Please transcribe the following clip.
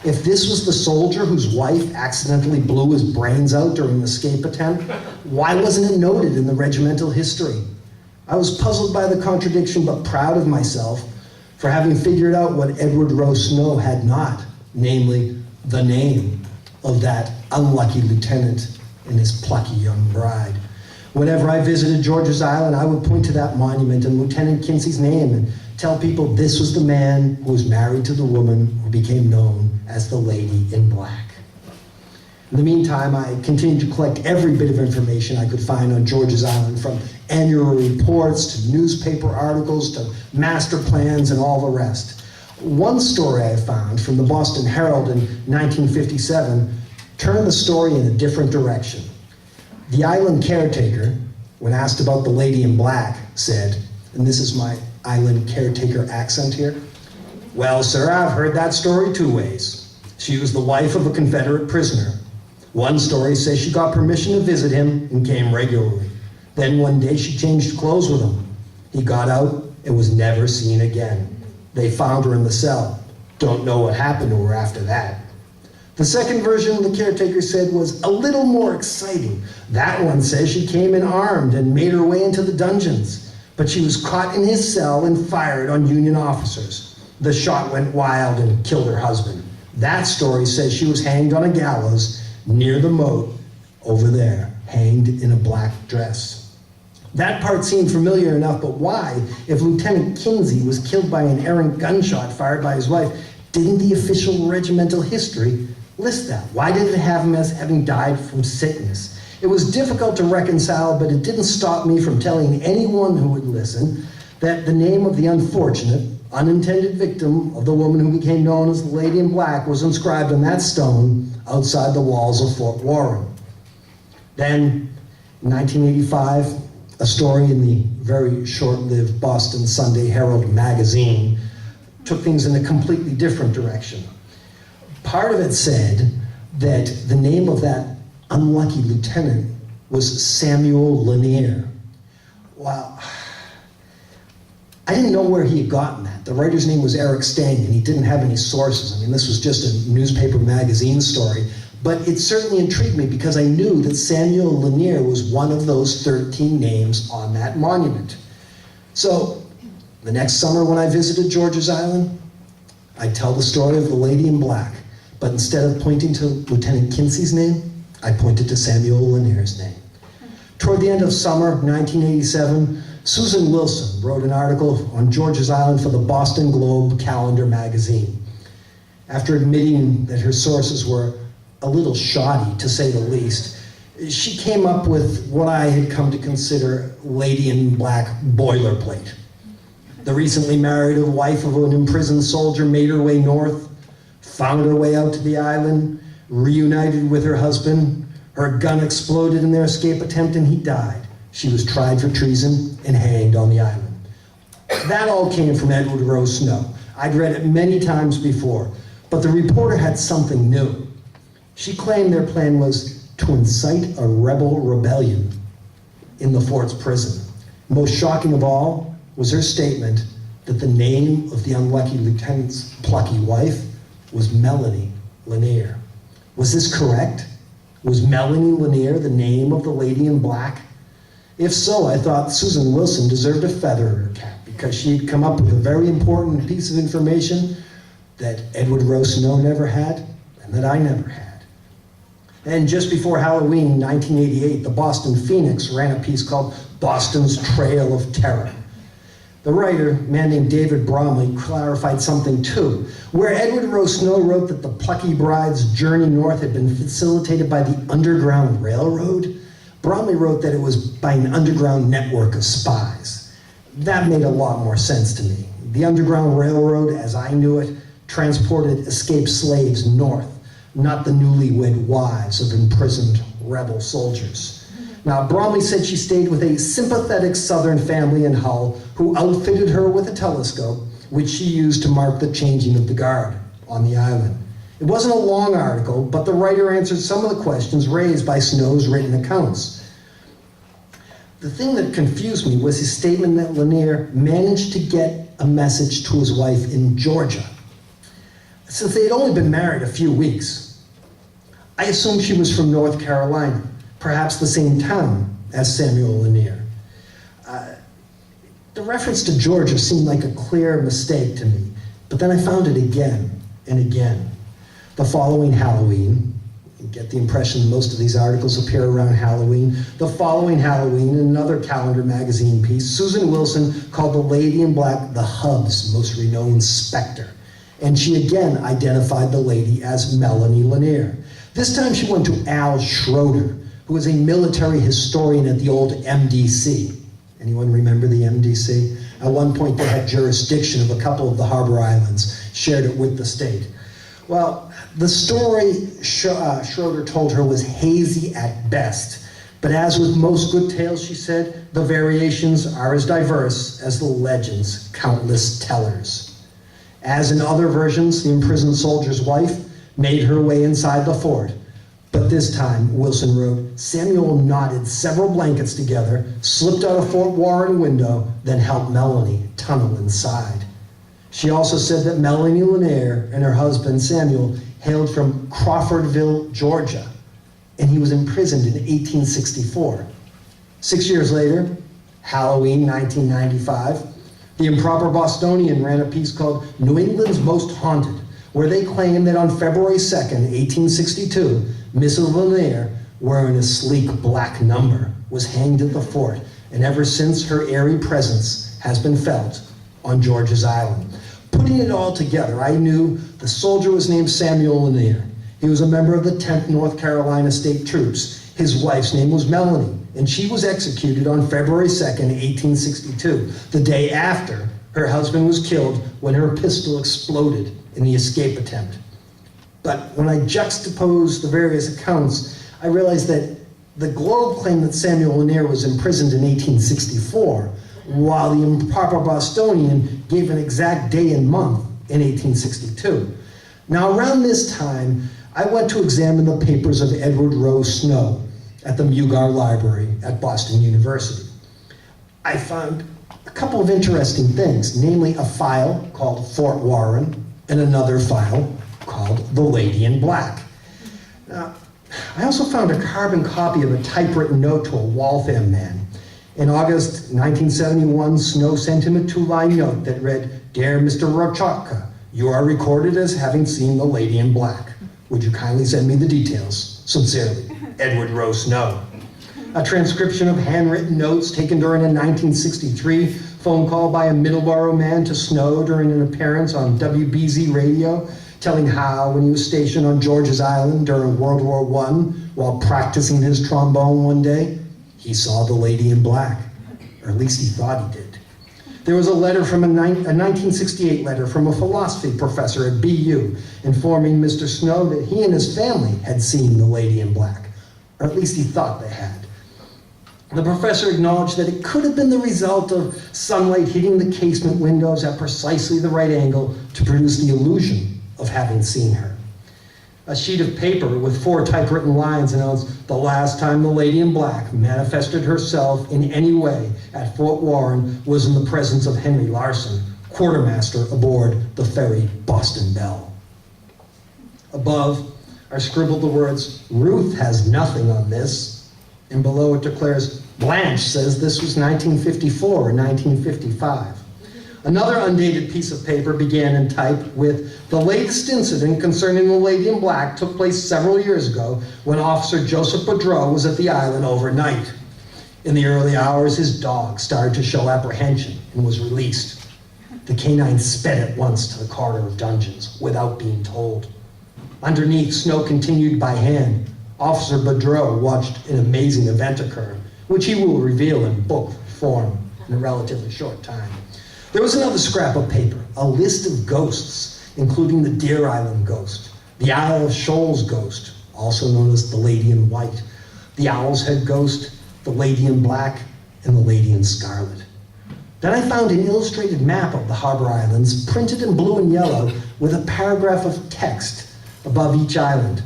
If this was the soldier whose wife accidentally blew his brains out during the escape attempt, why wasn't it noted in the regimental history? I was puzzled by the contradiction, but proud of myself for having figured out what Edward Rowe Snow had not, namely the name of that unlucky lieutenant and his plucky young bride. Whenever I visited George's Island, I would point to that monument and Lieutenant Kinsey's name and tell people this was the man who was married to the woman who became known as the Lady in Black. In the meantime, I continued to collect every bit of information I could find on George's Island, from annual reports to newspaper articles to master plans and all the rest. One story I found from the Boston Herald in 1957 turned the story in a different direction. The island caretaker, when asked about the Lady in Black, said, and this is my island caretaker accent here, "Well, sir, I've heard that story two ways. She was the wife of a Confederate prisoner. One story says she got permission to visit him and came regularly. Then one day she changed clothes with him. He got out and was never seen again. They found her in the cell. Don't know what happened to her after that." The second version, the caretaker said, was a little more exciting. That one says she came in armed and made her way into the dungeons, but she was caught in his cell and fired on Union officers. The shot went wild and killed her husband. That story says she was hanged on a gallows near the moat over there, hanged in a black dress. That part seemed familiar enough, but why, if Lieutenant Kinsey was killed by an errant gunshot fired by his wife, didn't the official regimental history list that? Why did it have him as having died from sickness? It was difficult to reconcile, but it didn't stop me from telling anyone who would listen that the name of the unfortunate, unintended victim of the woman who became known as the Lady in Black was inscribed on that stone outside the walls of Fort Warren. Then, in 1985, a story in the very short-lived Boston Sunday Herald magazine took things in a completely different direction. Part of it said that the name of that unlucky lieutenant was Samuel Lanier. Well, I didn't know where he had gotten that. The writer's name was Eric Stang, and he didn't have any sources. I mean, this was just a newspaper magazine story. But it certainly intrigued me because I knew that Samuel Lanier was one of those 13 names on that monument. So, the next summer when I visited George's Island, I'd tell the story of the Lady in Black. But instead of pointing to Lieutenant Kinsey's name, I pointed to Samuel Lanier's name. Toward the end of summer 1987, Susan Wilson wrote an article on George's Island for the Boston Globe Calendar magazine. After admitting that her sources were a little shoddy, to say the least, she came up with what I had come to consider Lady in Black boilerplate. The recently married wife of an imprisoned soldier made her way north, found her way out to the island, reunited with her husband. Her gun exploded in their escape attempt and he died. She was tried for treason and hanged on the island. That all came from Edward Rowe Snow. I'd read it many times before, but the reporter had something new. She claimed their plan was to incite a rebel rebellion in the fort's prison. Most shocking of all was her statement that the name of the unlucky lieutenant's plucky wife was Melanie Lanier. Was this correct? Was Melanie Lanier the name of the Lady in Black? If so, I thought Susan Wilson deserved a feather in her cap because she'd come up with a very important piece of information that Edward Rowe Snow never had and that I never had. And just before Halloween 1988, the Boston Phoenix ran a piece called Boston's Trail of Terror. The writer, a man named David Bromley, clarified something too. Where Edward Rowe Snow wrote that the plucky bride's journey north had been facilitated by the Underground Railroad, Bromley wrote that it was by an underground network of spies. That made a lot more sense to me. The Underground Railroad, as I knew it, transported escaped slaves north, not the newlywed wives of imprisoned rebel soldiers. Now, Bromley said she stayed with a sympathetic Southern family in Hull who outfitted her with a telescope, which she used to mark the changing of the guard on the island. It wasn't a long article, but the writer answered some of the questions raised by Snow's written accounts. The thing that confused me was his statement that Lanier managed to get a message to his wife in Georgia. since they had only been married a few weeks. I assumed she was from North Carolina, perhaps the same town as Samuel Lanier. The reference to Georgia seemed like a clear mistake to me, but then I found it again and again. The following Halloween, you get the impression most of these articles appear around Halloween. The following Halloween, in another calendar magazine piece, Susan Wilson called the lady in black the Hub's most renowned specter. And she again identified the lady as Melanie Lanier. This time she went to Al Schroeder, who was a military historian at the old MDC. Anyone remember the MDC? At one point they had jurisdiction of a couple of the harbor islands, shared it with the state. Well, the story Schroeder told her was hazy at best, but as with most good tales, she said, the variations are as diverse as the legend's countless tellers. As in other versions, the imprisoned soldier's wife made her way inside the fort. But this time, Wilson wrote, Samuel knotted several blankets together, slipped out a Fort Warren window, then helped Melanie tunnel inside. She also said that Melanie Lanier and her husband, Samuel, hailed from Crawfordville, Georgia, and he was imprisoned in 1864. 6 years later, Halloween 1995, the Improper Bostonian ran a piece called New England's Most Haunted, where they claimed that on February 2nd, 1862, Mrs. Lanier, wearing a sleek black number, was hanged at the fort, and ever since her airy presence has been felt on George's Island. Putting it all together, I knew the soldier was named Samuel Lanier. He was a member of the 10th North Carolina State Troops. His wife's name was Melanie, and she was executed on February 2nd, 1862, the day after her husband was killed when her pistol exploded in the escape attempt. But when I juxtaposed the various accounts, I realized that the Globe claimed that Samuel Lanier was imprisoned in 1864, while the Improper Bostonian gave an exact day and month in 1862. Now, around this time, I went to examine the papers of Edward Rowe Snow at the Mugar Library at Boston University. I found a couple of interesting things, namely a file called Fort Warren and another file called The Lady in Black. Now, I also found a carbon copy of a typewritten note to a Waltham man. In August 1971, Snow sent him a 2-line note that read, Dear Mr. Rochotka, you are recorded as having seen the Lady in Black. Would you kindly send me the details? Sincerely, Edward Rowe Snow. A transcription of handwritten notes taken during a 1963 phone call by a Middleborough man to Snow during an appearance on WBZ radio, telling how when he was stationed on George's Island during World War I, while practicing his trombone one day, he saw the Lady in Black, or at least he thought he did. There was a letter from a 1968 letter from a philosophy professor at BU informing Mr. Snow that he and his family had seen the Lady in Black, or at least he thought they had. The professor acknowledged that it could have been the result of sunlight hitting the casement windows at precisely the right angle to produce the illusion of having seen her. A sheet of paper with 4 typewritten lines announced the last time the Lady in Black manifested herself in any way at Fort Warren was in the presence of Henry Larson, quartermaster aboard the ferry Boston Belle. Above are scribbled the words, Ruth has nothing on this, and below it declares, Blanche says this was 1954 or 1955. Another undated piece of paper began in type with, the latest incident concerning the Lady in Black took place several years ago when Officer Joseph Boudreau was at the island overnight. In the early hours, his dog started to show apprehension and was released. The canine sped at once to the corridor of dungeons without being told. Underneath, Snow continued by hand. Officer Boudreau watched an amazing event occur, which he will reveal in book form in a relatively short time. There was another scrap of paper, a list of ghosts, including the Deer Island ghost, the Isle of Shoals ghost, also known as the Lady in White, the Owl's Head ghost, the Lady in Black, and the Lady in Scarlet. Then I found an illustrated map of the harbor islands, printed in blue and yellow, with a paragraph of text above each island.